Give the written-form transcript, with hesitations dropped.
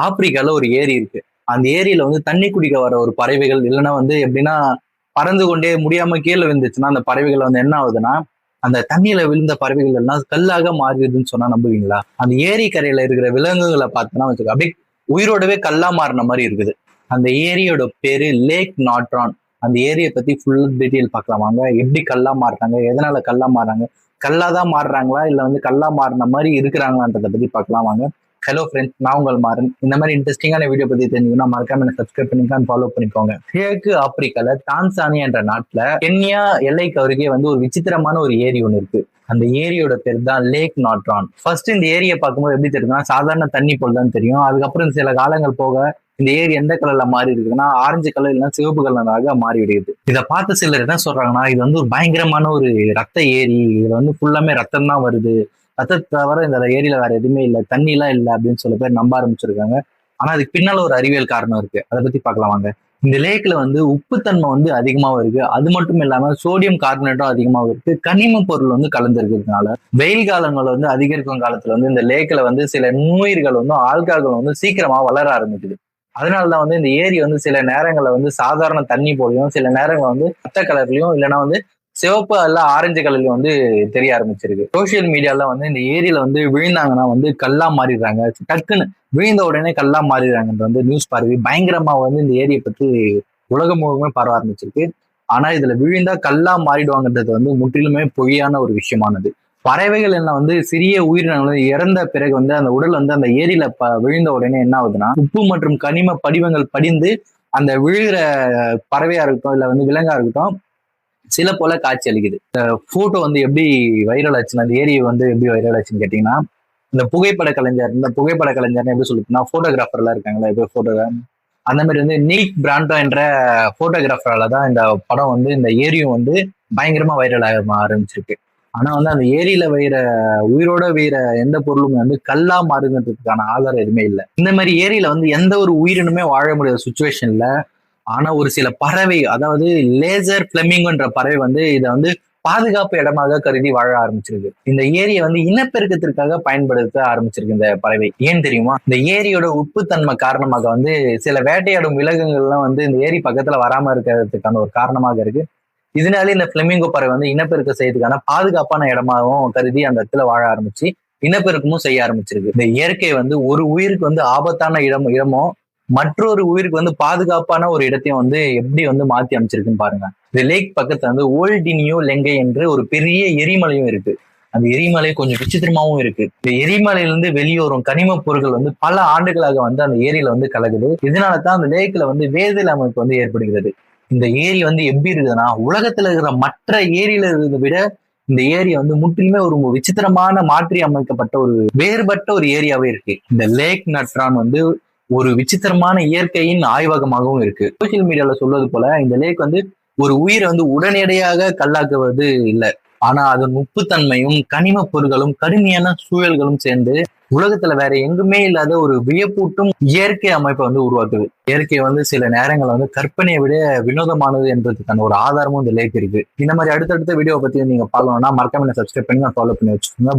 ஆப்பிரிக்கால ஒரு ஏரி இருக்கு. அந்த ஏரியில வந்து தண்ணி குடிக்க வர ஒரு பறவைகள் இல்லைன்னா வந்து எப்படின்னா பறந்து கொண்டே முடியாம கீழே விழுந்துச்சுன்னா அந்த பறவைகள் வந்து என்ன ஆகுதுன்னா அந்த தண்ணியில விழுந்த பறவைகள் எல்லாம் கல்லாக மாறிடுதுன்னு சொன்னா நம்புவீங்களா? அந்த ஏரி கரையில இருக்கிற விலங்குகளை பார்த்தோன்னா வச்சுக்கோ அப்படியே உயிரோடவே கல்லா மாறின மாதிரி இருக்குது. அந்த ஏரியோட பேரு லேக் நாட்ரான். அந்த ஏரியை பத்தி ஃபுல் டீட்டெயில் பார்க்கலாம் வாங்க. எப்படி கல்லா மாறுறாங்க, எதனால கல்லா மாறுறாங்க, கல்லாதான் மாறுறாங்களா இல்ல வந்து கல்லா மாறின மாதிரி இருக்கிறாங்களான்றதை பத்தி பார்க்கலாம் வாங்க. ஹலோ ஃப்ரெண்ட்ஸ், நான் உங்கள் மாறன். இந்த மாதிரி இன்ட்ரெஸ்டிங்கான வீடியோ பத்தி தெரிஞ்சுக்கணும்னா மறக்காம என்ன சப்ஸ்கிரைப் பண்ணிக்கலாம், ஃபாலோ பண்ணிக்கோங்க. கிழக்கு ஆப்பிரிக்கால டான்சானியா என்ற நாட்டுல கென்யா எல்லைக்கு அருகே வந்து ஒரு விசித்திரமான ஒரு ஏரி ஒன்று இருக்கு. அந்த ஏரியோட பேர் தான் லேக் நாட்ரான். ஃபர்ஸ்ட் இந்த ஏரியை பார்க்கும்போது எப்படி தெரியுதுன்னா சாதாரண தண்ணி போல் தான் தெரியும். அதுக்கப்புறம் சில காலங்கள் போக இந்த ஏரி எந்த கலர்ல மாறி இருக்குதுன்னா ஆரஞ்சு கலர் இல்லைன்னா சிவப்பு கலராக மாறி விடுகிறது. இதை பார்த்து சிலர் என்ன சொல்றாங்கன்னா இது வந்து ஒரு பயங்கரமான ஒரு ரத்த ஏரி, இதுல வந்து ஃபுல்லாமே ரத்தம் தான் வருது, ரத்தத்தை தவிர இந்த ஏரியில வேற எதுவுமே இல்லை, தண்ணி எல்லாம் இல்லை அப்படின்னு சில பேர் நம்ப ஆரம்பிச்சிருக்காங்க. ஆனா அதுக்கு பின்னால ஒரு அறிவியல் காரணம் இருக்கு. அதை பத்தி பார்க்கலாம் வாங்க. இந்த லேக்ல வந்து உப்புத்தன்மை வந்து அதிகமாவும் இருக்கு. அது மட்டும் இல்லாம சோடியம் கார்பனேட்டும் அதிகமாவும் இருக்கு. கனிம பொருள் வந்து கலந்து இருக்கிறதுனால வெயில் காலங்கள் வந்து அதிகரிக்கும் காலத்துல வந்து இந்த லேக்ல வந்து சில நுண்ணுயிர்கள் வந்து ஆல்காக்கள் வந்து சீக்கிரமா வளர ஆரம்பிக்குது. அதனாலதான் வந்து இந்த ஏரி வந்து சில நேரங்கள்ல வந்து சாதாரண தண்ணி போலையும் சில நேரங்கள் வந்து பச்சை கலர்லயும் இல்லைன்னா வந்து சிவப்பு அல்ல ஆரஞ்சு கலர்லயும் வந்து தெரிய ஆரம்பிச்சிருக்கு. சோசியல் மீடியால வந்து இந்த ஏரியில வந்து விழுந்தாங்கன்னா வந்து கல்லா மாறிடுறாங்க, டக்குன்னு விழுந்த உடனே கல்லா மாறிடுறாங்கன்ற வந்து நியூஸ் பரவி பயங்கரமா வந்து இந்த ஏரியை பத்தி உலகம் முழுவதுமே பரவ ஆரம்பிச்சிருக்கு. ஆனா இதுல விழுந்தா கல்லா மாறிடுவாங்கன்றது வந்து முற்றிலுமே பொய்யான ஒரு விஷயமானது. பறவைகள் எல்லாம் வந்து சிறிய உயிரினங்கள் இறந்த பிறகு வந்து அந்த உடல் வந்து அந்த ஏரியில விழுந்த உடனே என்ன ஆகுதுன்னா உப்பு மற்றும் கனிம படிவங்கள் படிந்து அந்த விழுகிற பறவையா இருக்கட்டும் இல்ல வந்து விலங்கா இருக்கட்டும் சில போல காட்சி அளிக்குது. இந்த போட்டோ வந்து எப்படி வைரல் ஆச்சுன்னா அந்த ஏரி வந்து எப்படி வைரல் ஆச்சுன்னு கேட்டீங்கன்னா இந்த புகைப்பட கலைஞர்னு எப்படி சொல்லுதுன்னா போட்டோகிராஃபர் எல்லாம் இருக்காங்களா இப்போ போட்டோ அந்த மாதிரி வந்து நீக் பிராண்டோ என்ற போட்டோகிராஃபரால தான் இந்த படம் வந்து இந்த ஏரியும் வந்து பயங்கரமா வைரல் ஆக ஆரம்பிச்சிருக்கு. ஆனா வந்து அந்த ஏரியில வைகிற உயிரோட வைகிற எந்த பொருளுமே வந்து கல்லா மாறுங்கிறதுக்கான ஆதாரம் எதுவுமே இல்லை. இந்த மாதிரி ஏரியில வந்து எந்த ஒரு உயிரினுமே வாழ முடியாத சுச்சுவேஷன்ல ஆனா ஒரு சில பறவை, அதாவது லேசர் பிளமிங்கோன்ற பறவை வந்து இதை வந்து பாதுகாப்பு இடமாக கருதி வாழ ஆரம்பிச்சிருக்கு. இந்த ஏரியை வந்து இனப்பெருக்கத்திற்காக பயன்படுத்த ஆரம்பிச்சிருக்கு இந்த பறவை. ஏன் தெரியுமா? இந்த ஏரியோட உப்புத்தன்மை காரணமாக வந்து சில வேட்டையாடும் விலங்குகள்லாம் வந்து இந்த ஏரி பக்கத்துல வராம இருக்கிறதுக்கான ஒரு காரணமாக இருக்கு. இதனாலே இந்த பிளமிங்கோ பறவை வந்து இனப்பெருக்கம் செய்யறதுக்கான பாதுகாப்பான இடமாகவும் கருதி அந்த இடத்துல வாழ ஆரம்பிச்சு இனப்பெருக்கமும் செய்ய ஆரம்பிச்சிருக்கு. இந்த இயற்கை வந்து ஒரு உயிருக்கு வந்து ஆபத்தான இடமோ மற்றொரு உயிருக்கு வந்து பாதுகாப்பான ஒரு இடத்தையும் வந்து எப்படி வந்து மாத்தி அமைச்சிருக்குன்னு பாருங்க. இந்த லேக் பக்கத்துல வந்து ஓல்டினியோ லெங்கை என்று ஒரு பெரிய எரிமலையும் இருக்கு. அந்த எரிமலை கொஞ்சம் விசித்திரமாவும் இருக்கு. இந்த எரிமலையிலிருந்து வெளியேறும் கனிம பொருட்கள் வந்து பல ஆண்டுகளாக வந்து அந்த ஏரியில வந்து கலகுது. இதனாலதான் அந்த லேக்ல வந்து வேதியியல் அமைப்பு வந்து ஏற்படுகிறது. இந்த ஏரி வந்து எப்படி இருக்குதுன்னா உலகத்துல இருக்கிற மற்ற ஏரியில இருக்கிறத விட இந்த ஏரி வந்து முற்றிலுமே ஒரு விசித்திரமான மாற்றி அமைக்கப்பட்ட ஒரு வேறுபட்ட ஒரு ஏரியாவே இருக்கு. இந்த லேக் நட்ரான் வந்து ஒரு விசித்திரமான இயற்கையின் ஆய்வகமாகவும் இருக்கு. சோசியல் மீடியால சொல்வது போல இந்த லேக் வந்து ஒரு உயிரை வந்து உடனடியாக கல்லாக்குவது இல்லை. ஆனா அதன் உப்புத்தன்மையும் கனிம பொருட்களும் கடுமையான சூழல்களும் சேர்ந்து உலகத்துல வேற எங்குமே இல்லாத ஒரு வியப்பூட்டும் இயற்கை அமைப்பை வந்து உருவாக்குது. இயற்கை வந்து சில நேரங்கள் வந்து கற்பனையை விட வினோதமானது என்றதுக்கான ஒரு ஆதாரமும் இந்த லேக் இருக்கு. இந்த மாதிரி அடுத்தடுத்த வீடியோ பத்தி நீங்க பார்க்கணும்னா மறக்காம சப்ஸ்கிரைப் பண்ணி ஃபாலோ பண்ணி வச்சுக்கோங்க.